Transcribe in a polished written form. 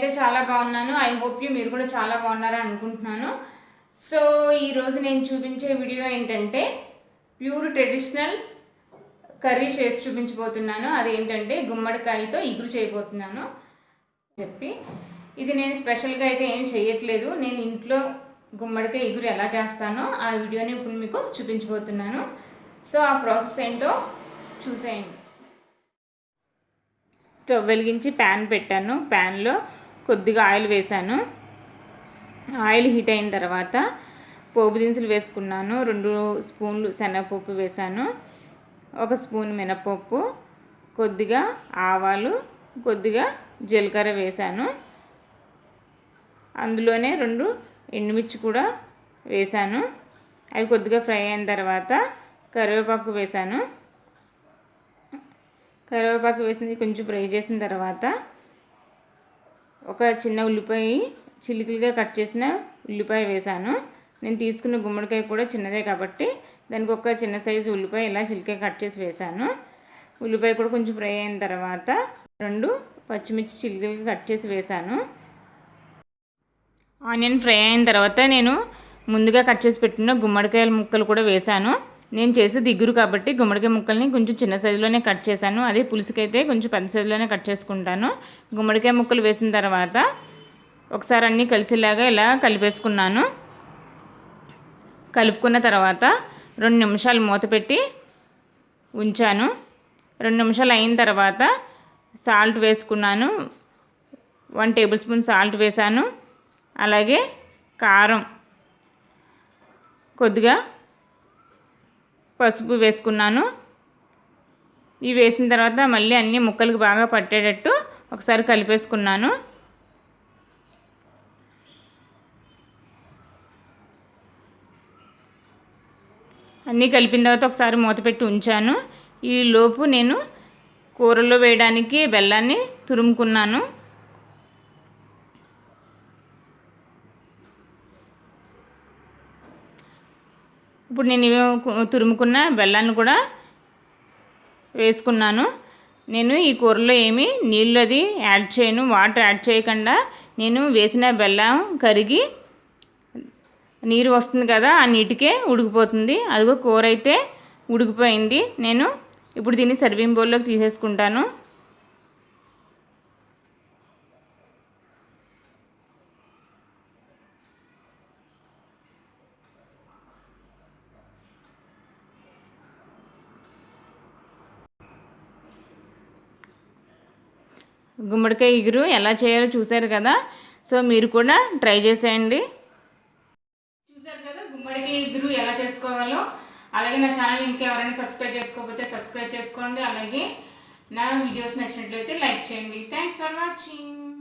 నేనైతే చాలా బాగున్నాను. ఐ హోప్ మీరు కూడా చాలా బాగున్నారని అనుకుంటున్నాను. సో ఈరోజు నేను చూపించే వీడియో ఏంటంటే ప్యూర్ ట్రెడిషనల్ కర్రీ చేసి చూపించబోతున్నాను. అదేంటంటే గుమ్మడికాయతో ఇగురు చేయబోతున్నాను ఇది నేను స్పెషల్గా అయితే ఏం చేయట్లేదు. నేను ఇంట్లో గుమ్మడికాయ ఇగురు ఎలా చేస్తానో ఆ వీడియోని ఇప్పుడు మీకు చూపించబోతున్నాను. సో ఆ ప్రాసెస్ ఏంటో చూసేయండి. స్టవ్ వెలిగించి ప్యాన్ పెట్టాను. ప్యాన్లో కొద్దిగా ఆయిల్ వేసాను. ఆయిల్ హీట్ అయిన తర్వాత పోపు దినుసులు వేసుకున్నాను. 2 స్పూన్లు శనగపప్పు వేసాను, 1 స్పూన్ మినపప్పు, కొద్దిగా ఆవాలు, కొద్దిగా జీలకర్ర వేసాను. అందులోనే 2 ఎండుమిర్చి కూడా వేసాను. అవి కొద్దిగా ఫ్రై అయిన తర్వాత కరివేపాకు వేసాను. కరివేపాకు వేసింది కొంచెం ఫ్రై చేసిన తర్వాత ఒక చిన్న ఉల్లిపాయ చిలికలుగా కట్ చేసిన ఉల్లిపాయ వేసాను. నేను తీసుకున్న గుమ్మడికాయ కూడా చిన్నదే కాబట్టి దానికి ఒక చిన్న సైజు ఉల్లిపాయ ఇలా చిలికగా కట్ చేసి వేసాను. ఉల్లిపాయ కూడా కొంచెం ఫ్రై అయిన తర్వాత 2 పచ్చిమిర్చి చిలికలుగా కట్ చేసి వేసాను. ఆనియన్ ఫ్రై అయిన తర్వాత నేను ముందుగా కట్ చేసి పెట్టిన గుమ్మడికాయల ముక్కలు కూడా వేసాను. నేను చేసేది ఇగురు కాబట్టి గుమ్మడికాయ ముక్కల్ని కొంచెం చిన్న సైజులోనే కట్ చేశాను. అదే పులుసుకైతే కొంచెం పెద్ద సైజులోనే కట్ చేసుకుంటాను. గుమ్మడికాయ ముక్కలు వేసిన తర్వాత ఒకసారి అన్నీ కలిసేలాగా ఇలా కలిపేసుకున్నాను. కలుపుకున్న తర్వాత 2 నిమిషాలు మూత పెట్టి ఉంచాను. 2 నిమిషాలు అయిన తర్వాత సాల్ట్ వేసుకున్నాను. 1 టేబుల్ స్పూన్ సాల్ట్ వేసాను. అలాగే కారం, కొద్దిగా పసుపు వేసుకున్నాను. ఇవి వేసిన తర్వాత మళ్ళీ అన్ని ముక్కలకు బాగా పట్టేటట్టు ఒకసారి కలిపేసుకున్నాను. అన్నీ కలిపిన తర్వాత ఒకసారి మూత పెట్టి ఉంచాను. ఈ లోపు నేను కూరలో వేయడానికి బెల్లాన్ని తురుముకున్నాను. ఇప్పుడు నేను తురుముకున్న బెల్లాన్ని కూడా వేసుకున్నాను. నేను ఈ కూరలో ఏమీ నీళ్ళు అది యాడ్ చేయను, వాటర్ యాడ్ చేయకుండా నేను వేసిన బెల్లం కరిగి నీరు వస్తుంది కదా, ఆ నీటికే ఉడికిపోతుంది. అదిగో కూర అయితే ఉడికిపోయింది. నేను ఇప్పుడు దీన్ని సర్వింగ్ బౌల్లోకి తీసేసుకుంటాను. గుమ్మడికాయ ఇగురు ఎలా చేయాలో చూశారు కదా. సో మీరు కూడా ట్రై చేసేయండి. చూశారు కదా గుమ్మడికాయ ఇగురు ఎలా చేసుకోవాలో. అలాగే నా ఛానల్ ఇంకెవరైనా సబ్స్క్రైబ్ చేసుకోకపోతే సబ్స్క్రైబ్ చేసుకోండి. అలాగే నా వీడియోస్ నచ్చినట్లయితే లైక్ చేయండి. Thanks for watching.